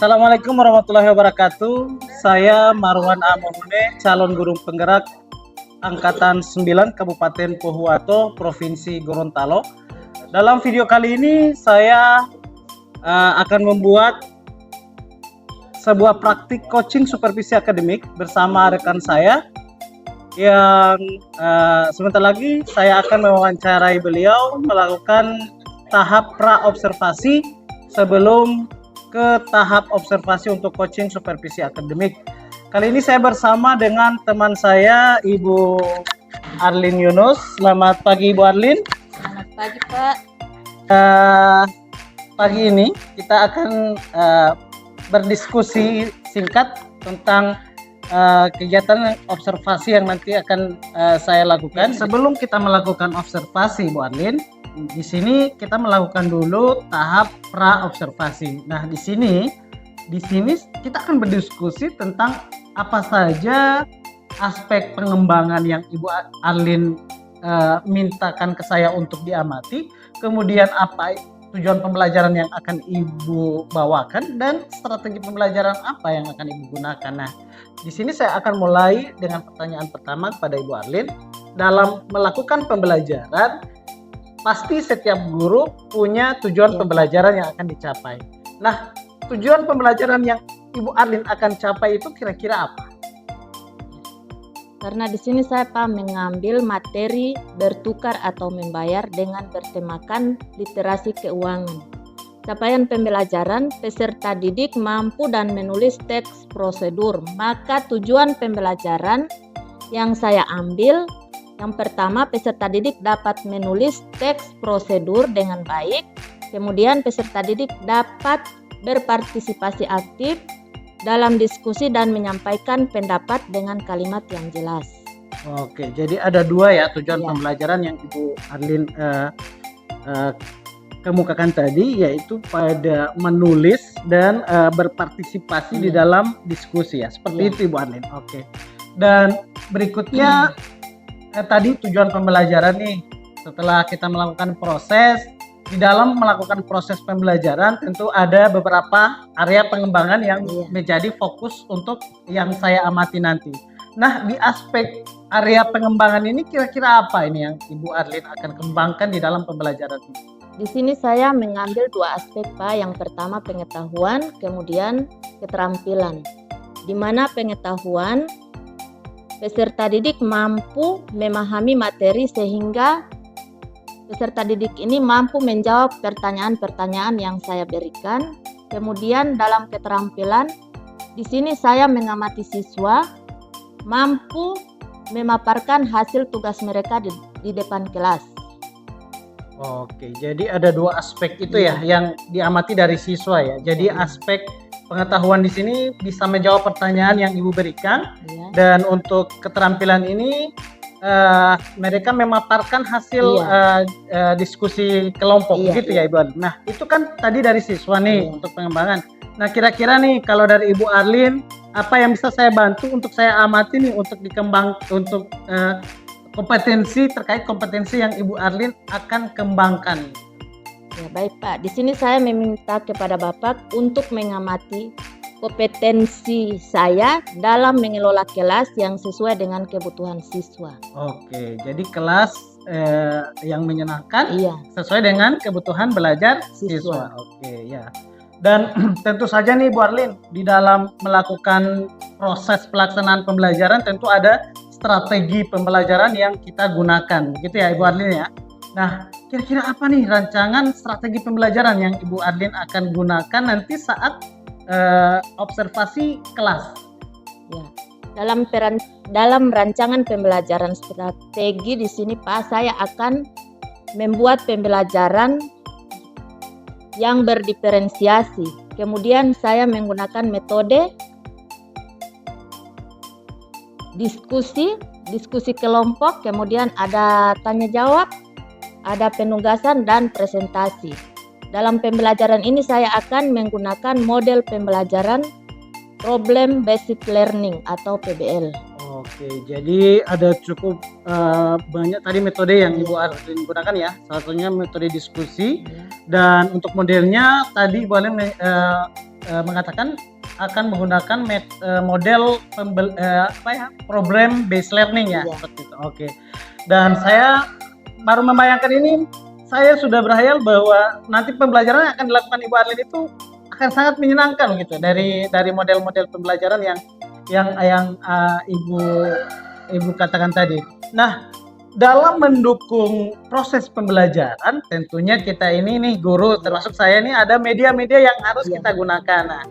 Assalamualaikum warahmatullahi wabarakatuh. Saya Marwan Amone, calon guru penggerak Angkatan 9 Kabupaten Pohuwato, Provinsi Gorontalo. Dalam video kali ini saya akan membuat sebuah praktik coaching supervisi akademik bersama rekan saya yang sebentar lagi saya akan mewawancarai beliau melakukan tahap pra-observasi sebelum ke tahap observasi untuk coaching supervisi akademik. Kali ini saya bersama dengan teman saya, Ibu Arlin Yunus. Selamat pagi, Ibu Arlin. Selamat pagi, Pak. Pagi ini kita akan berdiskusi singkat tentang kegiatan observasi yang nanti akan saya lakukan. Sebelum kita melakukan observasi, Bu Arlin, di sini kita melakukan dulu tahap pra-observasi. Nah, di sini kita akan berdiskusi tentang apa saja aspek pengembangan yang Ibu Arlin mintakan ke saya untuk diamati, kemudian apa tujuan pembelajaran yang akan Ibu bawakan, dan strategi pembelajaran apa yang akan Ibu gunakan. Nah, di sini saya akan mulai dengan pertanyaan pertama kepada Ibu Arlin. Dalam melakukan pembelajaran, pasti setiap guru punya tujuan pembelajaran yang akan dicapai. Nah, tujuan pembelajaran yang Ibu Arlin akan capai itu kira-kira apa? Karena di sini saya mengambil materi bertukar atau membayar dengan bertemakan literasi keuangan. Capaian pembelajaran, peserta didik mampu dan menulis teks prosedur. Maka tujuan pembelajaran yang saya ambil, yang pertama, peserta didik dapat menulis teks prosedur dengan baik. Kemudian peserta didik dapat berpartisipasi aktif dalam diskusi dan menyampaikan pendapat dengan kalimat yang jelas. Oke, jadi ada dua ya tujuan pembelajaran yang Ibu Arlin kemukakan tadi, yaitu pada menulis dan berpartisipasi di dalam diskusi ya. Seperti itu, Ibu Arlin. Oke. Dan berikutnya tadi tujuan pembelajaran nih, setelah kita melakukan proses, di dalam melakukan proses pembelajaran tentu ada beberapa area pengembangan yang menjadi fokus untuk yang saya amati nanti. Nah, di aspek area pengembangan ini kira-kira apa ini yang Ibu Arlin akan kembangkan di dalam pembelajaran ini? Di sini saya mengambil dua aspek, Pak. Yang pertama pengetahuan, kemudian keterampilan. Di mana pengetahuan, peserta didik mampu memahami materi sehingga peserta didik ini mampu menjawab pertanyaan-pertanyaan yang saya berikan. Kemudian dalam keterampilan, di sini saya mengamati siswa mampu memaparkan hasil tugas mereka di depan kelas. Oke, jadi ada dua aspek itu ya yang diamati dari siswa ya. Jadi aspek pengetahuan di sini bisa menjawab pertanyaan yang Ibu berikan, dan untuk keterampilan ini mereka memaparkan hasil diskusi kelompok, gitu ya Ibu Arlin. Nah, itu kan tadi dari siswa nih untuk pengembangan. Nah, kira-kira nih kalau dari Ibu Arlin, apa yang bisa saya bantu untuk saya amati nih untuk untuk kompetensi terkait kompetensi yang Ibu Arlin akan kembangkan? Ya, baik Pak. Di sini saya meminta kepada Bapak untuk mengamati kompetensi saya dalam mengelola kelas yang sesuai dengan kebutuhan siswa. Oke, jadi kelas yang menyenangkan sesuai dengan kebutuhan belajar siswa. Oke, ya. Dan tentu saja nih Bu Arlin, di dalam melakukan proses pelaksanaan pembelajaran tentu ada strategi pembelajaran yang kita gunakan, gitu ya Ibu Arlin ya. Nah, kira-kira apa nih rancangan strategi pembelajaran yang Ibu Arlin akan gunakan nanti saat observasi kelas? Ya, dalam rancangan pembelajaran strategi di sini Pak, saya akan membuat pembelajaran yang berdiferensiasi. Kemudian saya menggunakan metode diskusi kelompok, kemudian ada tanya jawab, ada penugasan dan presentasi. Dalam pembelajaran ini saya akan menggunakan model pembelajaran Problem Based Learning atau PBL. Oke, Oke, jadi ada cukup banyak tadi metode yang Ibu Arlin gunakan ya. Salah satunya metode diskusi, dan untuk modelnya tadi Ibu Arlin mengatakan akan menggunakan model problem based learning ya, seperti itu. Oke. Dan saya baru membayangkan ini, saya sudah berhayal bahwa nanti pembelajaran yang akan dilakukan Ibu Arlin itu akan sangat menyenangkan gitu, dari model-model pembelajaran yang ibu katakan tadi. Nah, dalam mendukung proses pembelajaran, tentunya kita ini nih guru, termasuk saya ini, ada media-media yang harus kita gunakan. Nah,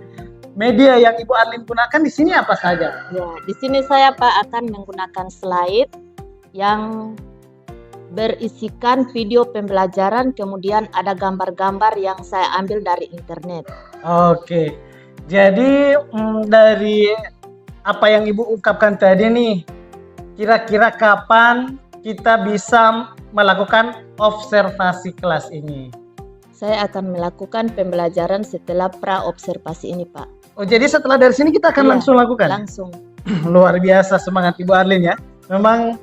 media yang Ibu Arlin gunakan di sini apa saja? Ya, di sini saya Pak akan menggunakan slide yang berisikan video pembelajaran, kemudian ada gambar-gambar yang saya ambil dari internet. Oke, jadi dari apa yang Ibu ungkapkan tadi nih, kira-kira kapan kita bisa melakukan observasi kelas ini? Saya akan melakukan pembelajaran setelah pra-observasi ini, Pak. Oh, jadi setelah dari sini kita akan langsung lakukan? Langsung. Luar biasa semangat Ibu Arlin ya. Memang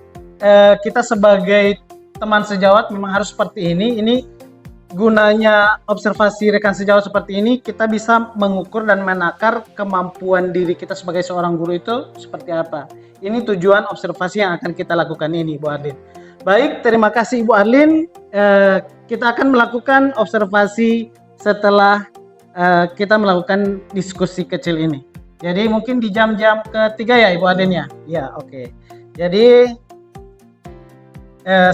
kita sebagai teman sejawat memang harus seperti ini. Ini gunanya observasi rekan sejawat seperti ini, kita bisa mengukur dan menakar kemampuan diri kita sebagai seorang guru itu seperti apa. Ini tujuan observasi yang akan kita lakukan ini, Ibu Arlin. Baik, terima kasih Ibu Arlin. Kita akan melakukan observasi setelah kita melakukan diskusi kecil ini. Jadi mungkin di jam-jam ketiga ya Ibu Arlin ya? Ya, oke. Jadi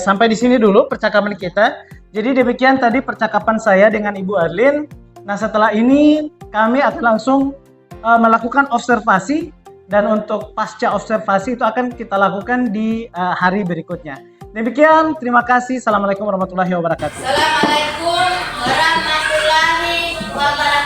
sampai di sini dulu percakapan kita. Jadi demikian tadi percakapan saya dengan Ibu Arlin. Nah, setelah ini kami akan langsung melakukan observasi, dan untuk pasca observasi itu akan kita lakukan di hari berikutnya. Demikian, terima kasih. Assalamualaikum warahmatullahi wabarakatuh. Assalamualaikum warahmatullahi wabarakatuh.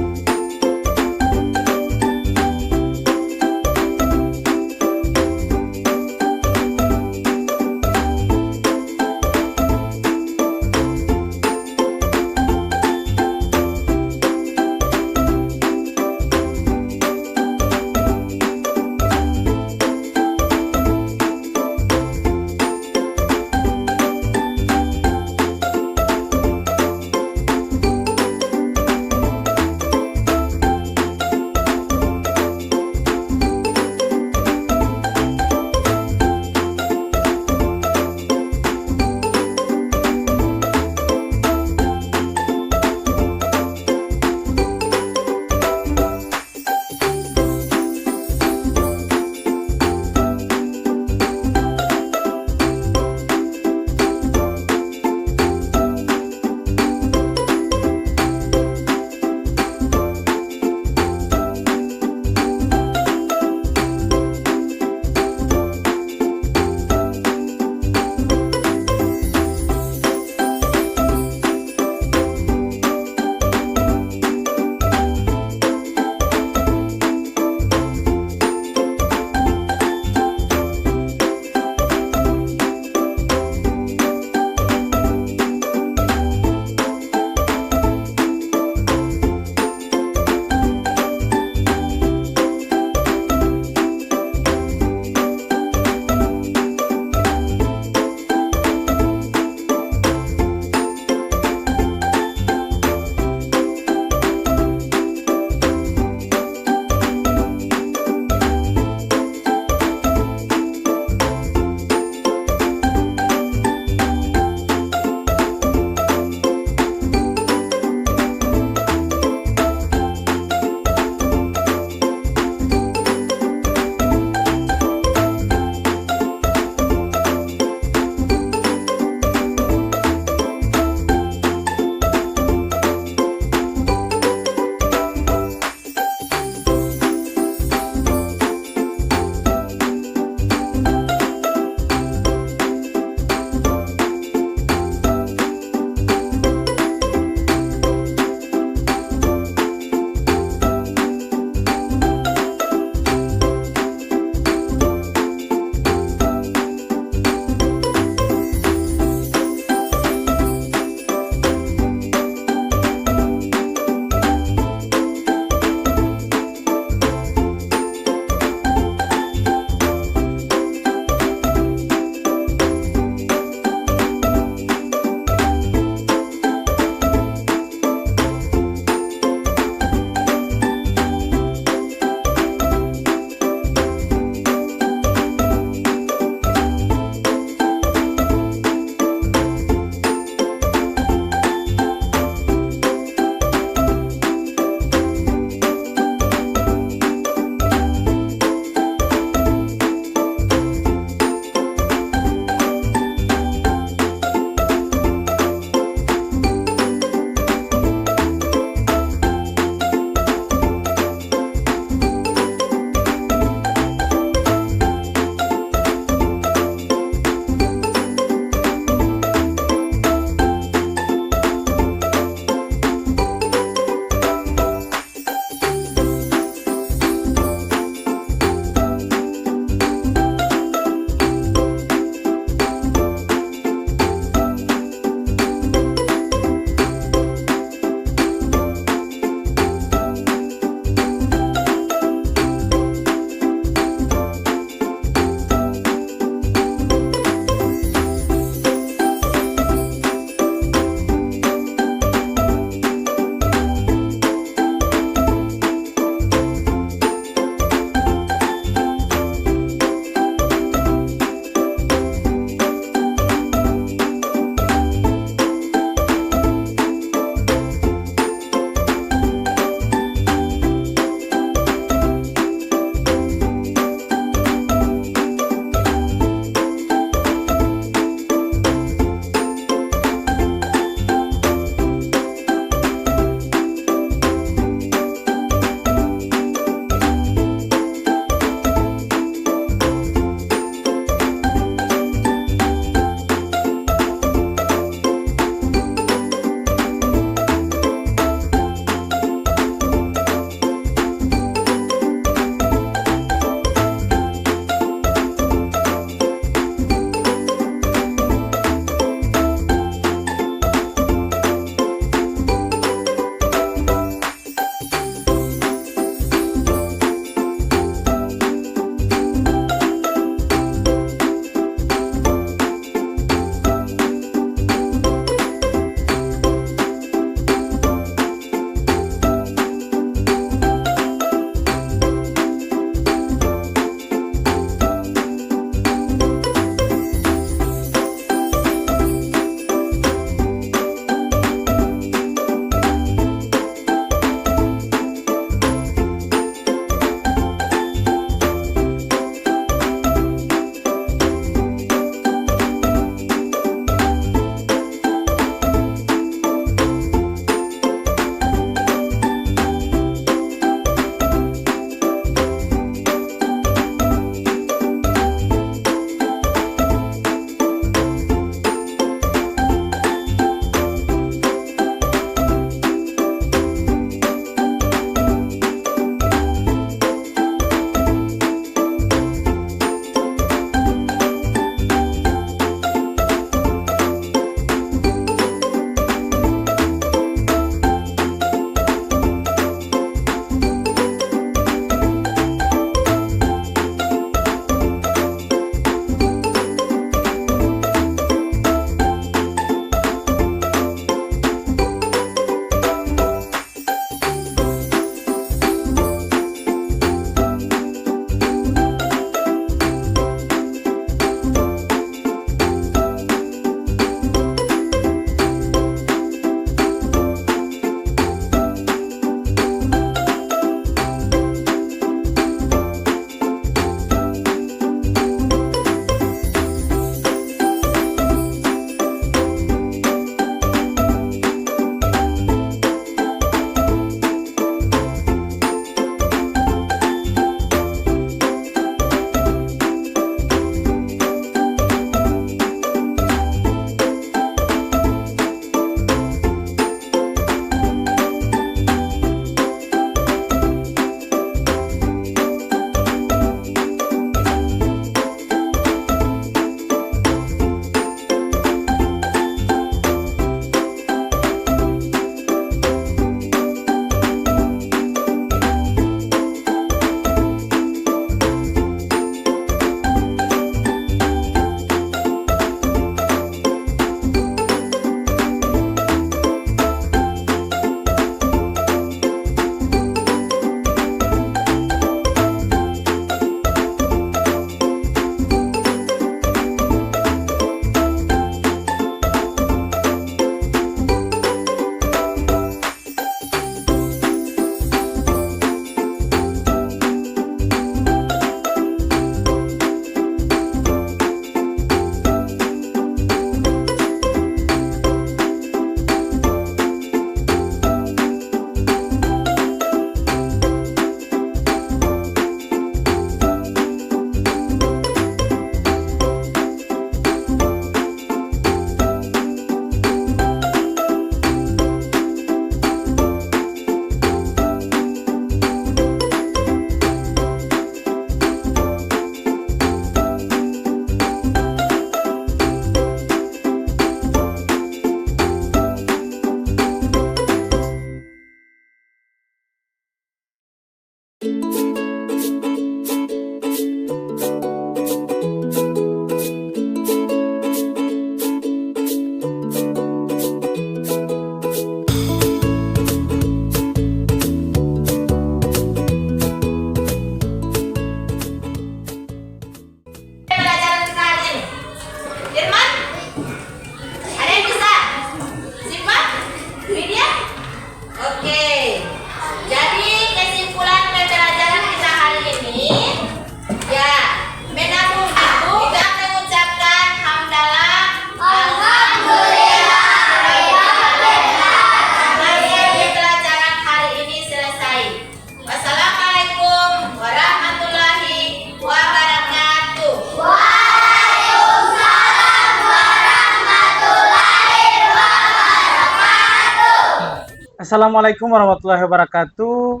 Assalamualaikum warahmatullahi wabarakatuh.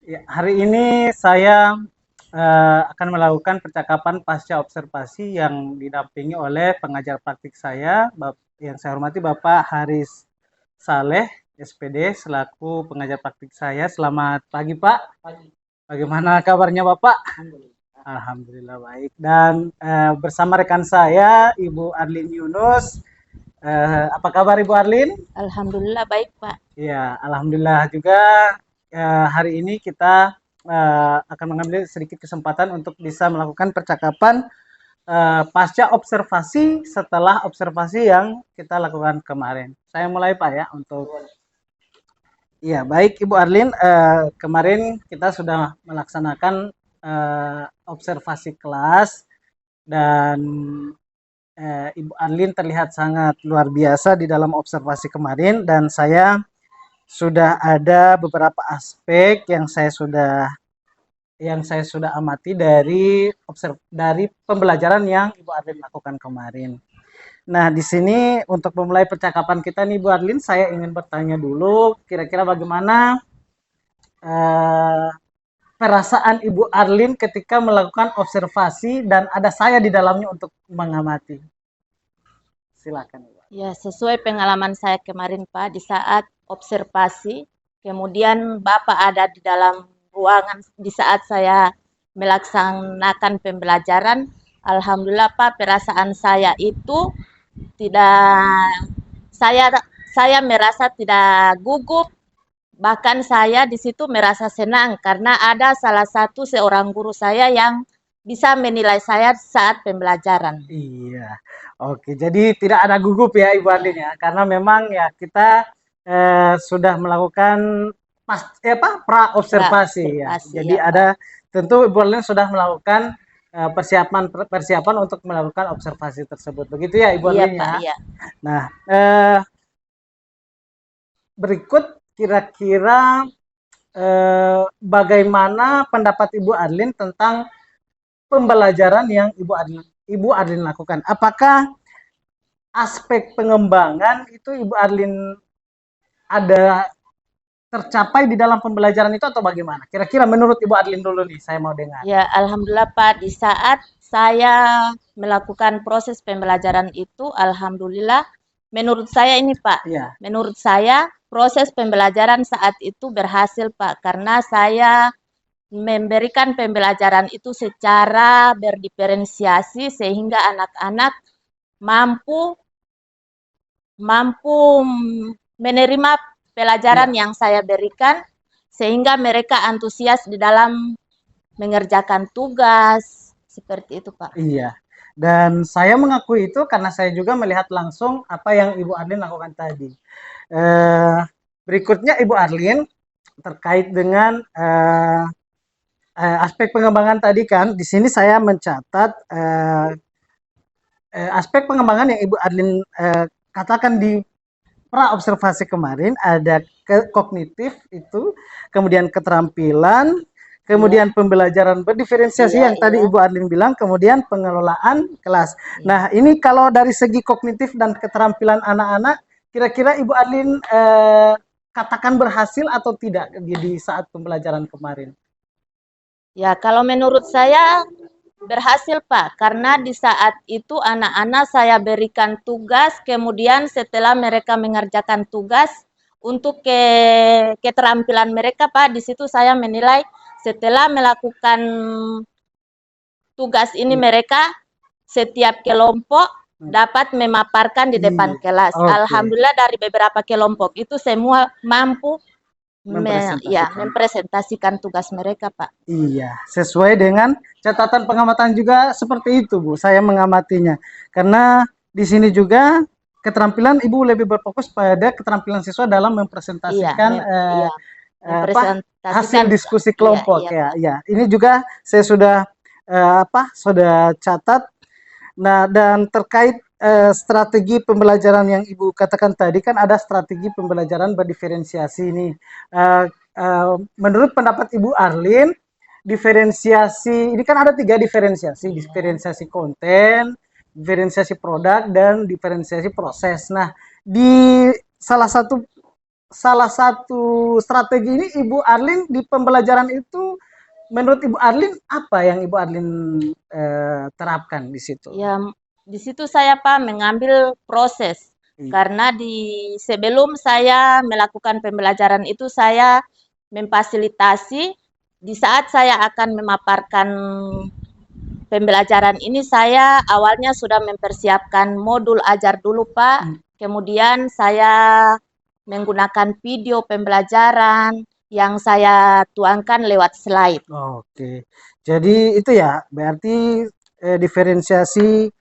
Ya, hari ini saya akan melakukan percakapan pasca observasi yang didampingi oleh pengajar praktik saya, yang saya hormati Bapak Haris Saleh, SPD, selaku pengajar praktik saya. Selamat pagi, Pak. Pagi. Bagaimana kabarnya Bapak? Alhamdulillah baik. Dan bersama rekan saya, Ibu Arlin Yunus. Apa kabar Ibu Arlin? Alhamdulillah baik Pak. Ya, alhamdulillah juga. Hari ini kita akan mengambil sedikit kesempatan untuk bisa melakukan percakapan pasca observasi setelah observasi yang kita lakukan kemarin. Saya mulai Pak ya untuk. Ya, baik Ibu Arlin, kemarin kita sudah melaksanakan observasi kelas dan Ibu Arlin terlihat sangat luar biasa di dalam observasi kemarin, dan saya sudah ada beberapa aspek yang saya sudah amati dari pembelajaran yang Ibu Arlin lakukan kemarin. Nah, di sini untuk memulai percakapan kita nih Bu Arlin, saya ingin bertanya dulu, kira-kira bagaimana perasaan Ibu Arlin ketika melakukan observasi dan ada saya di dalamnya untuk mengamati. Silakan Ibu. Ya, sesuai pengalaman saya kemarin Pak, di saat observasi, kemudian Bapak ada di dalam ruangan di saat saya melaksanakan pembelajaran. Alhamdulillah Pak, perasaan saya itu saya merasa tidak gugup, bahkan saya di situ merasa senang karena ada salah satu seorang guru saya yang bisa menilai saya saat pembelajaran. Iya, oke. Jadi tidak ada gugup ya Ibu Arlin ya, karena memang ya kita sudah melakukan pra observasi ya. Jadi ya, ada tentu Ibu Arlin sudah melakukan persiapan untuk melakukan observasi tersebut. Begitu ya Ibu Arlin ya. Iya. Nah, berikut kira-kira bagaimana pendapat Ibu Arlin tentang pembelajaran yang Ibu Arlin lakukan? Apakah aspek pengembangan itu Ibu Arlin ada tercapai di dalam pembelajaran itu atau bagaimana? Kira-kira menurut Ibu Arlin dulu nih, saya mau dengar. Ya, alhamdulillah Pak, di saat saya melakukan proses pembelajaran itu, alhamdulillah, menurut saya ini Pak, Ya. menurut saya proses pembelajaran saat itu berhasil Pak, karena saya memberikan pembelajaran itu secara berdiferensiasi sehingga anak-anak mampu menerima pelajaran yang saya berikan sehingga mereka antusias di dalam mengerjakan tugas seperti itu Pak. Iya. Dan saya mengakui itu karena saya juga melihat langsung apa yang Ibu Arlin lakukan tadi. Berikutnya Ibu Arlin terkait dengan aspek pengembangan tadi kan, di sini saya mencatat aspek pengembangan yang Ibu Arlin katakan di pra observasi kemarin, ada kognitif itu, kemudian keterampilan, kemudian pembelajaran berdiferensiasi yang tadi Ibu Arlin bilang, kemudian pengelolaan kelas. Nah, ini kalau dari segi kognitif dan keterampilan anak-anak, kira-kira Ibu Arlin katakan berhasil atau tidak di saat pembelajaran kemarin? Ya, kalau menurut saya berhasil Pak, karena di saat itu anak-anak saya berikan tugas, kemudian setelah mereka mengerjakan tugas, untuk keterampilan mereka Pak, di situ saya menilai setelah melakukan tugas ini mereka setiap kelompok dapat memaparkan di depan kelas. Alhamdulillah dari beberapa kelompok itu semua mampu mempresentasikan tugas mereka Pak. Iya, sesuai dengan catatan pengamatan juga seperti itu Bu, saya mengamatinya. Karena di sini juga keterampilan Ibu lebih berfokus pada keterampilan siswa dalam mempresentasikan hasil diskusi kelompok ya. Ini juga saya sudah sudah catat. Nah, dan terkait strategi pembelajaran yang Ibu katakan tadi kan ada strategi pembelajaran berdiferensiasi ini. Menurut pendapat Ibu Arlin, diferensiasi ini kan ada 3 diferensiasi, diferensiasi konten, diferensiasi produk, dan diferensiasi proses. Nah, di salah satu strategi ini Ibu Arlin di pembelajaran itu, menurut Ibu Arlin apa yang Ibu Arlin terapkan di situ? Ya, di situ saya Pak mengambil proses. Iya. Karena sebelum saya melakukan pembelajaran itu saya memfasilitasi di saat saya akan memaparkan pembelajaran ini saya awalnya sudah mempersiapkan modul ajar dulu Pak. Kemudian saya menggunakan video pembelajaran yang saya tuangkan lewat slide. Oke, jadi itu ya berarti diferensiasi proses.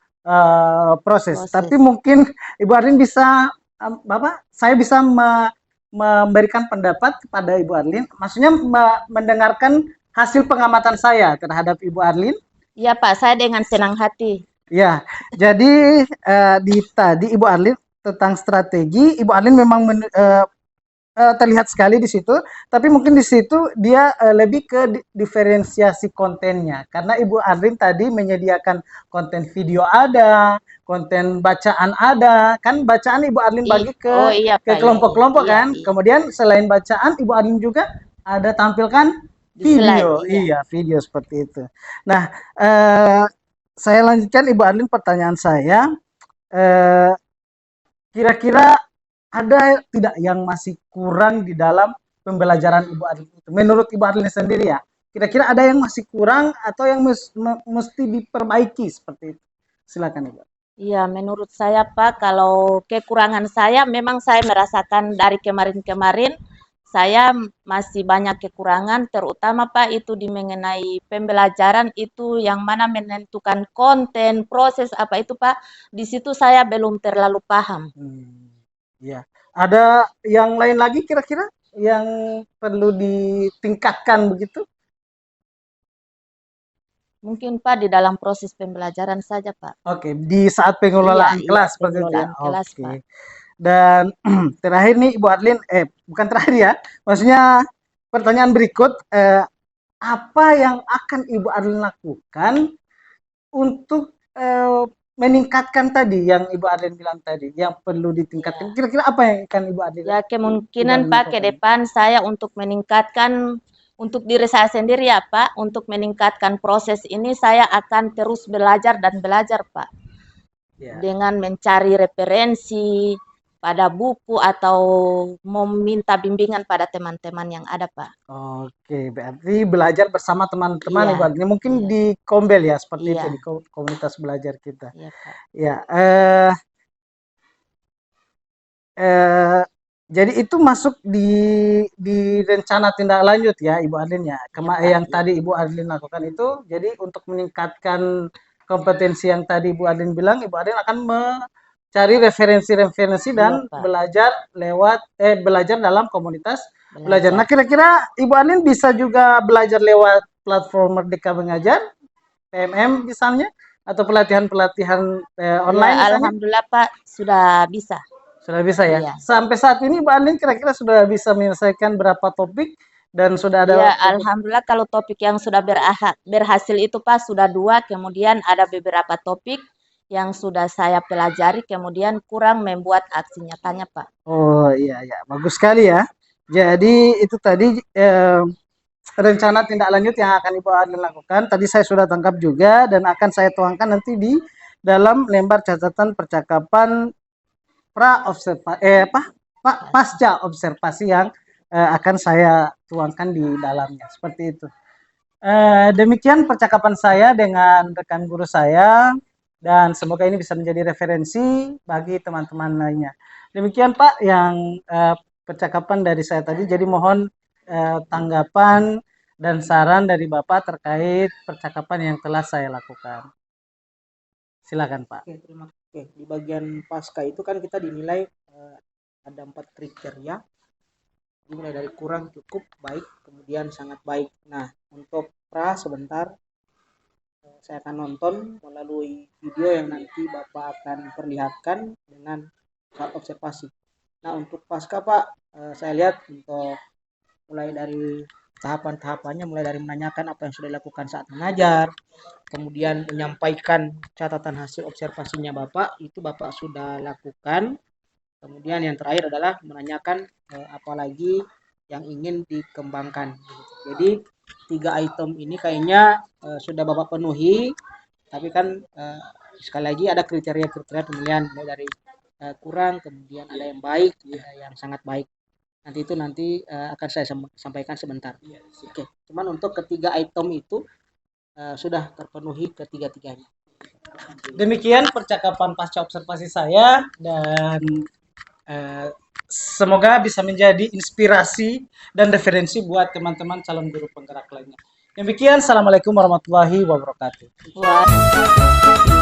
Proses. Tapi mungkin Ibu Arlin bisa, saya bisa memberikan pendapat kepada Ibu Arlin, maksudnya mendengarkan hasil pengamatan saya terhadap Ibu Arlin. Iya Pak, saya dengan senang hati. Ya, jadi tadi Ibu Arlin tentang strategi, Ibu Arlin memang terlihat sekali di situ, tapi mungkin di situ dia lebih ke diferensiasi kontennya, karena Ibu Arlin tadi menyediakan konten video ada, konten bacaan ada, kan bacaan Ibu Arlin bagi ke iya, ke Pak, kelompok-kelompok iya, kan, iya. kemudian selain bacaan Ibu Arlin juga ada tampilkan Di video, slide, iya. video seperti itu. Nah, saya lanjutkan Ibu Arlin pertanyaan saya, kira-kira ada tidak yang masih kurang di dalam pembelajaran Ibu Arlin itu? Menurut Ibu Arlin sendiri ya, kira-kira ada yang masih kurang atau yang mesti diperbaiki seperti itu? Silakan Ibu. Iya, menurut saya Pak, kalau kekurangan saya memang saya merasakan dari kemarin-kemarin saya masih banyak kekurangan, terutama Pak itu di mengenai pembelajaran itu yang mana menentukan konten, proses apa itu Pak, di situ saya belum terlalu paham. Ya, ada yang lain lagi kira-kira yang perlu ditingkatkan begitu? Mungkin Pak di dalam proses pembelajaran saja Pak. Oke, di saat pengelolaan Iya, kelas seperti itu ya. pengelolaan kelas, Oke. Pak. Dan terakhir nih Ibu Arlin, bukan terakhir ya, maksudnya pertanyaan berikut, apa yang akan Ibu Arlin lakukan untuk meningkatkan tadi yang Ibu Arlin bilang tadi, yang perlu ditingkatkan? Kira-kira apa yang akan Ibu Arlin? Ya kemungkinan Ibu Arlin Pak ke lakukan? depan saya untuk meningkatkan untuk diri saya sendiri ya Pak, untuk meningkatkan proses ini saya akan terus belajar dan belajar Pak. Ya. Dengan mencari referensi pada buku atau meminta bimbingan pada teman-teman yang ada Pak. Oke, berarti belajar bersama teman-teman Iya, Ibu Arlin. Mungkin iya. di Kombel ya seperti Iya. itu, di komunitas belajar kita. Iya Pak. Ya, jadi itu masuk di rencana tindak lanjut ya Ibu Arlin ya. Yang tadi Ibu Arlin lakukan itu, jadi untuk meningkatkan kompetensi yang tadi Ibu Arlin bilang, Ibu Arlin akan mencari referensi-referensi dan Pak. belajar dalam komunitas belajar. Nah, kira-kira Ibu Arlin bisa juga belajar lewat platform Merdeka Mengajar, PMM misalnya, atau pelatihan-pelatihan online Ya, misalnya? alhamdulillah Pak sudah bisa. Sudah bisa ya? Iya. Sampai saat ini Mbak Arlin kira-kira sudah bisa menyelesaikan berapa topik dan sudah ada? Ya, alhamdulillah kalau topik yang sudah berhasil itu Pak sudah 2, kemudian ada beberapa topik yang sudah saya pelajari, kemudian kurang membuat aksi nyatanya Pak. Oh iya, bagus sekali ya. Jadi itu tadi rencana tindak lanjut yang akan Ibu Arlin lakukan. Tadi saya sudah tangkap juga dan akan saya tuangkan nanti di dalam lembar catatan percakapan pasca observasi yang akan saya tuangkan di dalamnya seperti itu. Demikian percakapan saya dengan rekan guru saya dan semoga ini bisa menjadi referensi bagi teman-teman lainnya. Demikian Pak yang percakapan dari saya tadi. Jadi mohon tanggapan dan saran dari Bapak terkait percakapan yang telah saya lakukan. Silakan Pak. Oke, terima kasih. Oke, di bagian pasca itu kan kita dinilai ada 4 kriteria. Dimulai dari kurang, cukup, baik, kemudian sangat baik. Nah, untuk sebentar saya akan nonton melalui video yang nanti Bapak akan perlihatkan dengan saat observasi. Nah, untuk pasca Pak, saya lihat untuk mulai dari tahapan-tahapannya, mulai dari menanyakan apa yang sudah dilakukan saat mengajar, kemudian menyampaikan catatan hasil observasinya Bapak, itu Bapak sudah lakukan. kemudian yang terakhir adalah menanyakan apalagi yang ingin dikembangkan. Jadi 3 item ini kayaknya sudah Bapak penuhi, tapi kan sekali lagi ada kriteria-kriteria pemilihan, mulai dari kurang, kemudian ada yang baik, ada yang sangat baik. Nanti akan saya sampaikan sebentar. Oke, cuman untuk ketiga item itu sudah terpenuhi ketiga-tiganya. Demikian percakapan pasca observasi saya, dan semoga bisa menjadi inspirasi dan referensi buat teman-teman calon guru penggerak lainnya. Demikian, assalamualaikum warahmatullahi wabarakatuh. Wah.